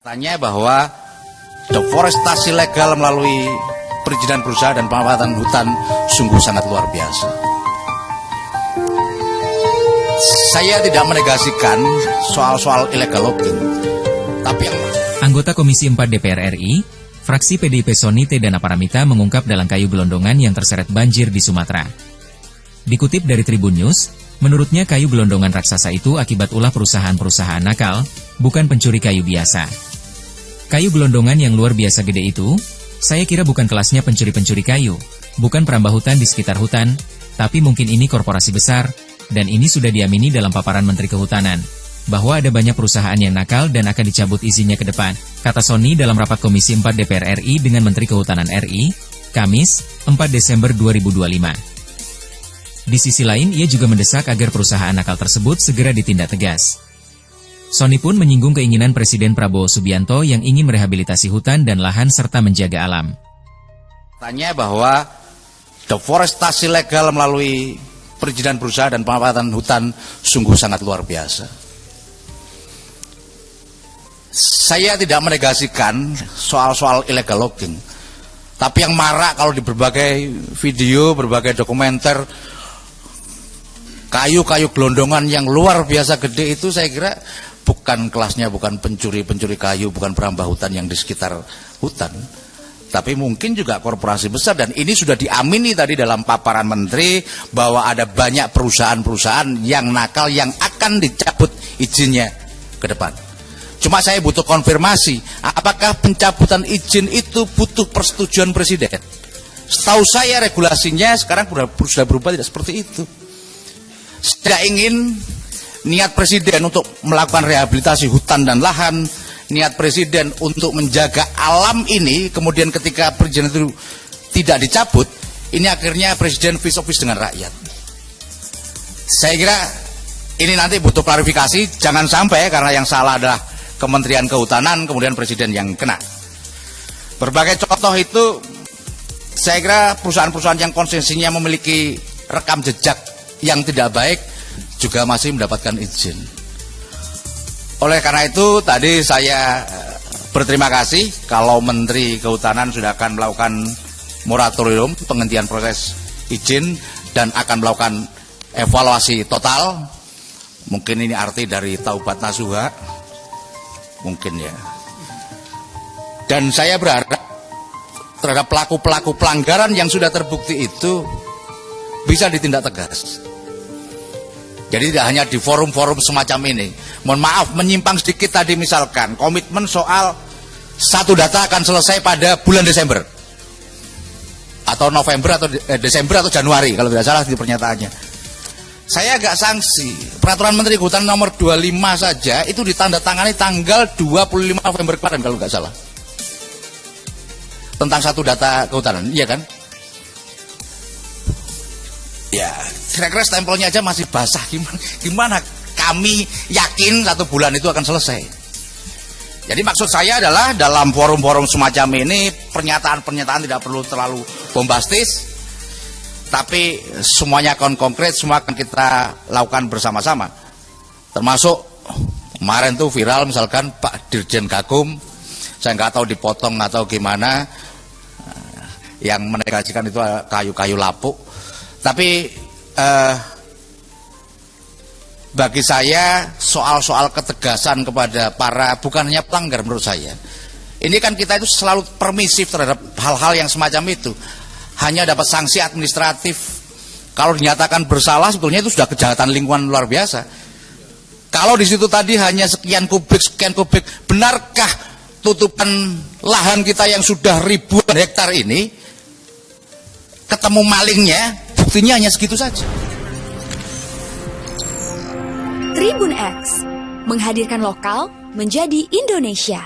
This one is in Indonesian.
Tanya bahwa deforestasi legal melalui perizinan berusaha dan pemanfaatan hutan sungguh sangat luar biasa. Saya tidak menegasikan soal-soal illegal logging, tapi yang Anggota Komisi 4 DPR RI, fraksi PDIP Sony T. Dana Paramita mengungkap dalang kayu gelondongan yang terseret banjir di Sumatera. Dikutip dari Tribun News, menurutnya kayu gelondongan raksasa itu akibat ulah perusahaan-perusahaan nakal, bukan pencuri kayu biasa. Kayu gelondongan yang luar biasa gede itu, saya kira bukan kelasnya pencuri-pencuri kayu, bukan perambah hutan di sekitar hutan, tapi mungkin ini korporasi besar, dan ini sudah diamini dalam paparan Menteri Kehutanan, bahwa ada banyak perusahaan yang nakal dan akan dicabut izinnya ke depan, kata Sony dalam rapat Komisi 4 DPR RI dengan Menteri Kehutanan RI, Kamis, 4 Desember 2025. Di sisi lain, ia juga mendesak agar perusahaan nakal tersebut segera ditindak tegas. Sony pun menyinggung keinginan Presiden Prabowo Subianto yang ingin merehabilitasi hutan dan lahan serta menjaga alam. tanya bahwa deforestasi legal melalui perizinan berusaha dan pemanfaatan hutan sungguh sangat luar biasa. Saya tidak menegasikan soal-soal illegal logging, tapi yang marak kalau di berbagai video, berbagai dokumenter, kayu-kayu gelondongan yang luar biasa gede itu saya kira bukan kelasnya, bukan pencuri-pencuri kayu, bukan perambah hutan yang di sekitar hutan, tapi mungkin juga korporasi besar. Dan ini sudah diamini tadi dalam paparan Menteri bahwa ada banyak perusahaan-perusahaan yang nakal yang akan dicabut izinnya ke depan. Cuma saya butuh konfirmasi, apakah pencabutan izin itu butuh persetujuan Presiden? Setahu saya regulasinya sekarang sudah berubah tidak seperti itu. Saya ingin niat Presiden untuk melakukan rehabilitasi hutan dan lahan, niat Presiden untuk menjaga alam ini, kemudian ketika perizinan itu tidak dicabut, ini akhirnya Presiden face to face dengan rakyat. Saya kira ini nanti butuh klarifikasi, jangan sampai karena yang salah adalah Kementerian Kehutanan, kemudian Presiden yang kena. Berbagai contoh itu, saya kira perusahaan-perusahaan yang konsesinya memiliki rekam jejak yang tidak baik juga masih mendapatkan izin. Oleh karena itu tadi saya berterima kasih kalau Menteri Kehutanan sudah akan melakukan moratorium penghentian proses izin dan akan melakukan evaluasi total. Mungkin ini arti dari taubat nasuha, mungkin ya. Dan saya berharap terhadap pelaku-pelaku pelanggaran yang sudah terbukti itu bisa ditindak tegas. Jadi tidak hanya di forum-forum semacam ini. Mohon maaf, menyimpang sedikit tadi misalkan komitmen soal satu data akan selesai pada bulan Desember atau November atau Desember atau Januari kalau tidak salah di pernyataannya. Saya agak sanksi. Peraturan Menteri Kehutanan nomor 25 saja itu ditandatangani tanggal 25 November kemarin kalau tidak salah. Tentang satu data kehutanan, iya kan? Ya, kira-kira stempelnya aja masih basah. Gimana kami yakin satu bulan itu akan selesai? Jadi maksud saya adalah dalam forum-forum semacam ini pernyataan-pernyataan tidak perlu terlalu bombastis, tapi semuanya akan konkret, semua akan kita lakukan bersama-sama. Termasuk kemarin tuh viral misalkan Pak Dirjen Gakum, saya nggak tahu dipotong atau gimana, yang menegasikan itu kayu-kayu lapuk. Tapi bagi saya soal-soal ketegasan kepada para bukan hanya pelanggar menurut saya. Ini kan kita itu selalu permisif terhadap hal-hal yang semacam itu. Hanya dapat sanksi administratif. Kalau dinyatakan bersalah sebetulnya itu sudah kejahatan lingkungan luar biasa. Kalau di situ tadi hanya sekian kubik, benarkah tutupan lahan kita yang sudah ribuan hektar ini ketemu malingnya? Buktinya hanya segitu saja. Tribun X menghadirkan lokal menjadi Indonesia.